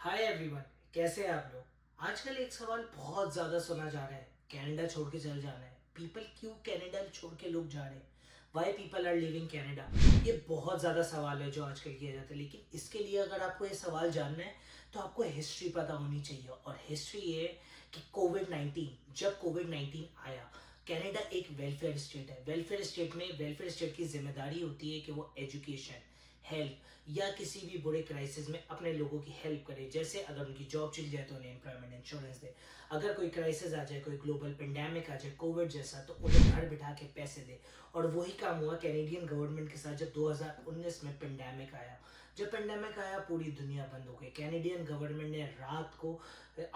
Hi everyone, कैसे हैं आप लोग। आजकल एक सवाल बहुत ज्यादा सुना जा रहा है, कनाडा छोड़ के चले जाना है। पीपल क्यों कनाडा छोड़ के लोग जा रहे हैं, why people are living Canada. ये बहुत ज्यादा सवाल है जो आजकल किया जाता है, लेकिन इसके लिए अगर आपको ये सवाल जानना है तो आपको हिस्ट्री पता होनी चाहिए। और हिस्ट्री ये कि कोविड 19, जब कोविड 19 आया, कनाडा एक वेलफेयर स्टेट है। वेलफेयर स्टेट में वेलफेयर स्टेट की जिम्मेदारी होती है कि वो एजुकेशन, हेल्थ या किसी भी बुरे क्राइसिस में अपने लोगों की हेल्प करे। जैसे अगर उनकी जॉब चली जाए तो उन्हें एम्प्लॉयमेंट इंश्योरेंस दे, अगर कोई क्राइसिस आ जाए, कोई ग्लोबल पेंडेमिक आ जाए, कोविड जैसा, तो उन्हें घर बिठा के पैसे दे। और वही काम हुआ कैनेडियन गवर्नमेंट के साथ जब 2019 में पेंडेमिक आया। जब पेंडेमिक आया पूरी दुनिया बंद हो गई। कैनेडियन गवर्नमेंट ने रात को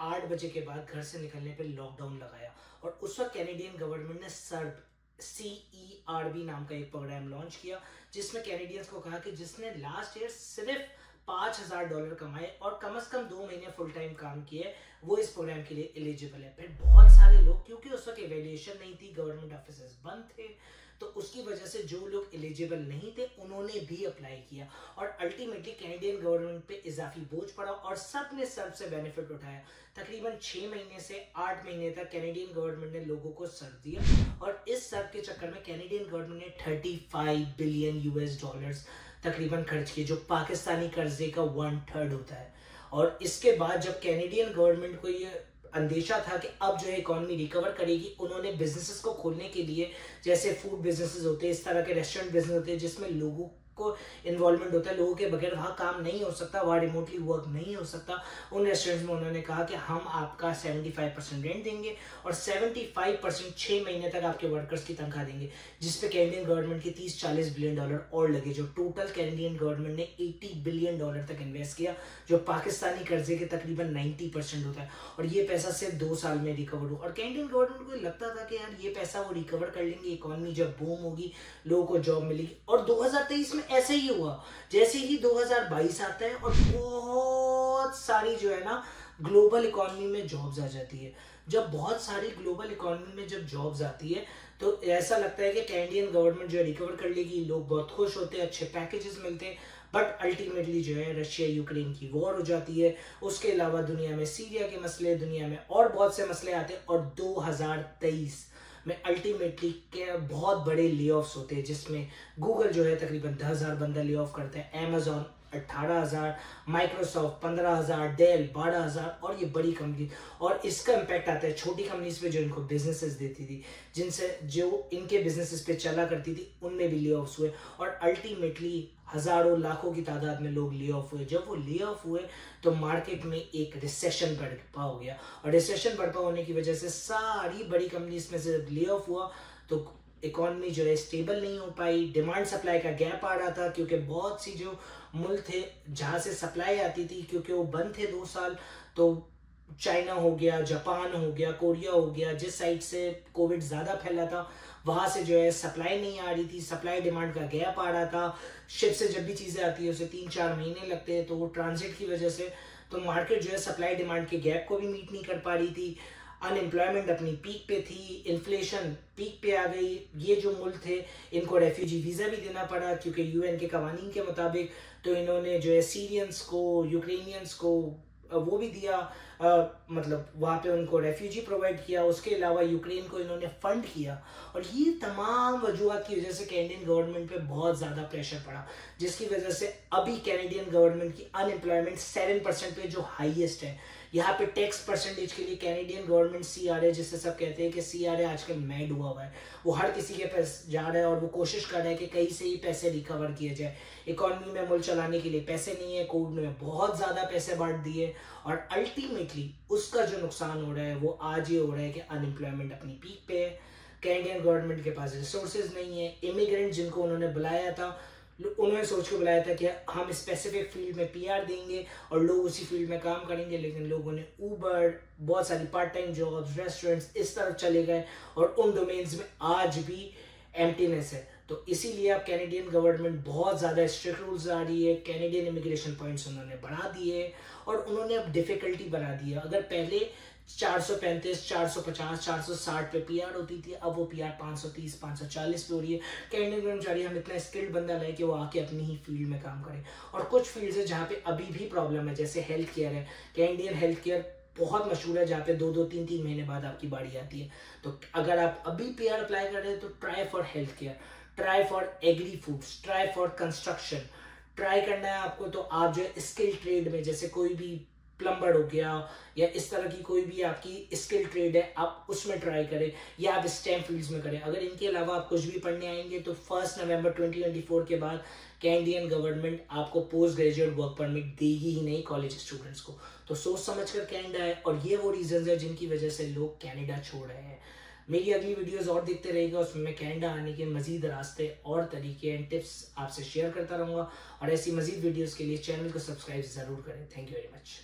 8 बजे के बाद घर से निकलने पर लॉकडाउन लगाया। और उस वक्त कैनेडियन गवर्नमेंट ने सर्ब CERB नाम का एक प्रोग्राम लॉन्च किया, जिसमें कैनेडियंस को कहा कि जिसने लास्ट ईयर सिर्फ $5,000 कमाए और कम से कम 2 महीने फुल टाइम काम किए, वो इस प्रोग्राम के लिए एलिजिबल है। फिर बहुत सारे लोग, क्योंकि उस वक्त एवेल्यूएशन नहीं थी, गवर्नमेंट ऑफिस बंद थे, तो उसकी वजह से जो लोग एलिजिबल नहीं थे उन्होंने भी अप्लाई किया। और अल्टीमेटली कैनेडियन गवर्नमेंट पे इजाफी बोझ पड़ा और सब ने सर्व से बेनिफिट उठाया। तकरीबन 6 महीने से 8 महीने तक कैनेडियन गवर्नमेंट ने लोगों को सर्व दिया। और इस सर्व के चक्कर में कैनेडियन गवर्नमेंट ने 35 बिलियन US डॉलर्स तकरीबन खर्च किए, जो पाकिस्तानी कर्जे का 1/3 होता है। और इसके बाद जब कैनेडियन गवर्नमेंट को ये अंदेशा था कि अब जो है इकोनॉमी रिकवर करेगी, उन्होंने बिजनेसेस को खोलने के लिए, जैसे फूड बिजनेसेस होते हैं, इस तरह के रेस्टोरेंट बिजनेस होते हैं जिसमें लोगों को इन्वॉल्वमेंट होता है, लोगों के बगैर वहाँ काम नहीं हो सकता, वहाँ रिमोटली वर्क नहीं हो सकता। उन रेस्टोरेंट्स में उन्होंने कहा कि हम आपका 75% रेंट देंगे और 75% 6 महीने तक आपके वर्कर्स की तनख्वाह देंगे, जिसपे कैनेडियन गवर्नमेंट के 30-40 बिलियन डॉलर और लगे। जो टोटल कैनेडियन गवर्नमेंट ने 80 बिलियन डॉलर तक इन्वेस्ट किया, जो पाकिस्तानी कर्जे के तकरीबन 90% होता है। और ये पैसा सिर्फ 2 साल में रिकवर हुआ। और कैनेडियन गवर्नमेंट को लगता था कि यार ये पैसा वो रिकवर कर लेंगे, इकोनॉमी जब बूम होगी, लोगों को जॉब मिलेगी। और 2023 में ऐसे ही हुआ। जैसे ही 2022 आता है और बहुत सारी जो है ना ग्लोबल इकोनॉमी में जॉब्स आ जाती है। जब बहुत सारी ग्लोबल इकोनॉमी में जब जॉब्स आती है तो ऐसा लगता है कि कैनेडियन गवर्नमेंट जो है रिकवर कर लेगी, लोग बहुत खुश होते हैं, अच्छे पैकेजेस मिलते हैं। बट अल्टीमेटली जो है रशिया यूक्रेन की वॉर हो जाती है। उसके अलावा दुनिया में सीरिया के मसले, दुनिया में और बहुत से मसले आते हैं। और 2023 में अल्टीमेटली बहुत बड़े ले ऑफ्स होते हैं, जिसमें गूगल जो है तकरीबन 10,000 बंदा ले ऑफ करता है, अमेजॉन 18,000, माइक्रोसॉफ्ट 15,000, डेल 12,000, और ये बड़ी कंपनी। और इसका इम्पैक्ट आता है छोटी कंपनीज पे जो इनको बिजनेसेस देती थी, जिनसे जो इनके बिजनेसेस पे चला करती थी, उनमें भी ले ऑफ्स हुए। और अल्टीमेटली हजारों लाखों की तादाद में लोग ले ऑफ हुए। जब वो ले ऑफ हुए तो मार्केट में एक रिसेशन बढ़पा हो गया। और रिसेशन बढ़पा होने की वजह से सारी बड़ी कंपनीज में से ले ऑफ हुआ तो इकोनॉमी जो है स्टेबल नहीं हो पाई। डिमांड सप्लाई का गैप आ रहा था, क्योंकि बहुत सी जो मुल्क थे जहाँ से सप्लाई आती थी, क्योंकि वो बंद थे 2 साल, तो चाइना हो गया, जापान हो गया, कोरिया हो गया, जिस साइड से कोविड ज़्यादा फैला था, वहाँ से जो है सप्लाई नहीं आ रही थी, सप्लाई डिमांड का गैप आ रहा था। शिप से जब भी चीज़ें आती है उसे 3-4 महीने लगते हैं, तो वो ट्रांजिट की वजह से तो मार्केट जो है सप्लाई डिमांड के गैप को भी मीट नहीं कर पा रही थी। अनएम्प्लॉयमेंट अपनी पीक पे थी, इन्फ्लेशन पीक पे आ गई। ये जो मुल्क थे इनको रेफ्यूजी वीज़ा भी देना पड़ा, क्योंकि यूएन के कवानीन के मुताबिक। तो इन्होंने जो है सीरियंस को, यूक्रेनियंस को वो भी दिया, मतलब वहाँ पे उनको रेफ्यूजी प्रोवाइड किया। उसके अलावा यूक्रेन को इन्होंने फंड किया। और ये तमाम वजूहत की वजह से कैनेडियन गवर्नमेंट पे बहुत ज़्यादा प्रेशर पड़ा, जिसकी वजह से अभी कैनेडियन गवर्नमेंट की अनएम्प्लॉयमेंट 7% पे जो हाईएस्ट है। यहाँ पे टैक्स परसेंटेज के लिए कैनेडियन गवर्नमेंट CRA, जिससे सब कहते हैं कि CRA आजकल मैड हुआ है, वो हर किसी के पास जा रहा है और वो कोशिश कर रहा है कि कहीं से ही पैसे रिकवर किए जाए। इकोनॉमी में मुल्क चलाने के लिए पैसे नहीं है, कोविड में बहुत ज़्यादा पैसे बांट दिए। और अल्टीमेटली उसका जो नुकसान हो रहा है वो आज ये हो रहा है कि अनएम्प्लॉयमेंट अपनी पीक पे है, कैनेडियन गवर्नमेंट के पास रिसोर्सेज नहीं है। इमिग्रेंट जिनको उन्होंने बुलाया था, उन्होंने सोच के बुलाया था कि हम स्पेसिफिक फील्ड में PR देंगे और लोग उसी फील्ड में काम करेंगे, लेकिन लोगों ने ऊबर, बहुत सारी पार्ट टाइम जॉब्स, रेस्टोरेंट्स इस तरफ चले गए और उन डोमेन्स में आज भी एम्प्टीनेस है। तो इसीलिए अब कैनेडियन गवर्नमेंट बहुत ज़्यादा स्ट्रिक्ट रूल्स ला रही है, कैनेडियन इमिग्रेशन पॉइंट्स उन्होंने बढ़ा दिए और उन्होंने अब डिफिकल्टी बना दी है। अगर पहले 435, 450, 460 पे पीआर होती थी, अब वो पीआर 530, 540 पे हो रही है। कैनेडियन कर्मचारी हम इतना स्किल्ड बंदा लाए कि वो आके अपनी ही फील्ड में काम करे। और कुछ फील्ड्स है जहाँ पे अभी भी प्रॉब्लम है, जैसे हेल्थ केयर है। कैनेडियन हेल्थ केयर बहुत मशहूर है, जहाँ पे 2-3 महीने बाद आपकी बारी आती है। तो अगर आप अभी पीआर अप्लाई कर रहे हैं तो try for health care, try for agri foods, try for construction, try करना है आपको। तो आप जो है स्किल ट्रेड में, जैसे कोई भी प्लम्बर हो गया या इस तरह की कोई भी आपकी स्किल ट्रेड है, आप उसमें ट्राई करें या आप स्टेम फील्ड्स में करें। अगर इनके अलावा आप कुछ भी पढ़ने आएंगे तो 1 नवंबर 2024 के बाद कैनेडियन गवर्नमेंट आपको पोस्ट ग्रेजुएट वर्क परमिट देगी ही नहीं कॉलेज स्टूडेंट्स को। तो सोच समझ कर कैनेडा है, और ये वो रीजंस है जिनकी वजह से लोग कैनेडा छोड़ रहे हैं। मेरी अगली वीडियोस और देखते रहेगा, उसमें मैं कैनेडा आने के मजीद रास्ते और तरीके एंड टिप्स आपसे शेयर करता रहूँगा। और ऐसी मजीद वीडियोस के लिए चैनल को सब्सक्राइब ज़रूर करें। Thank you very much.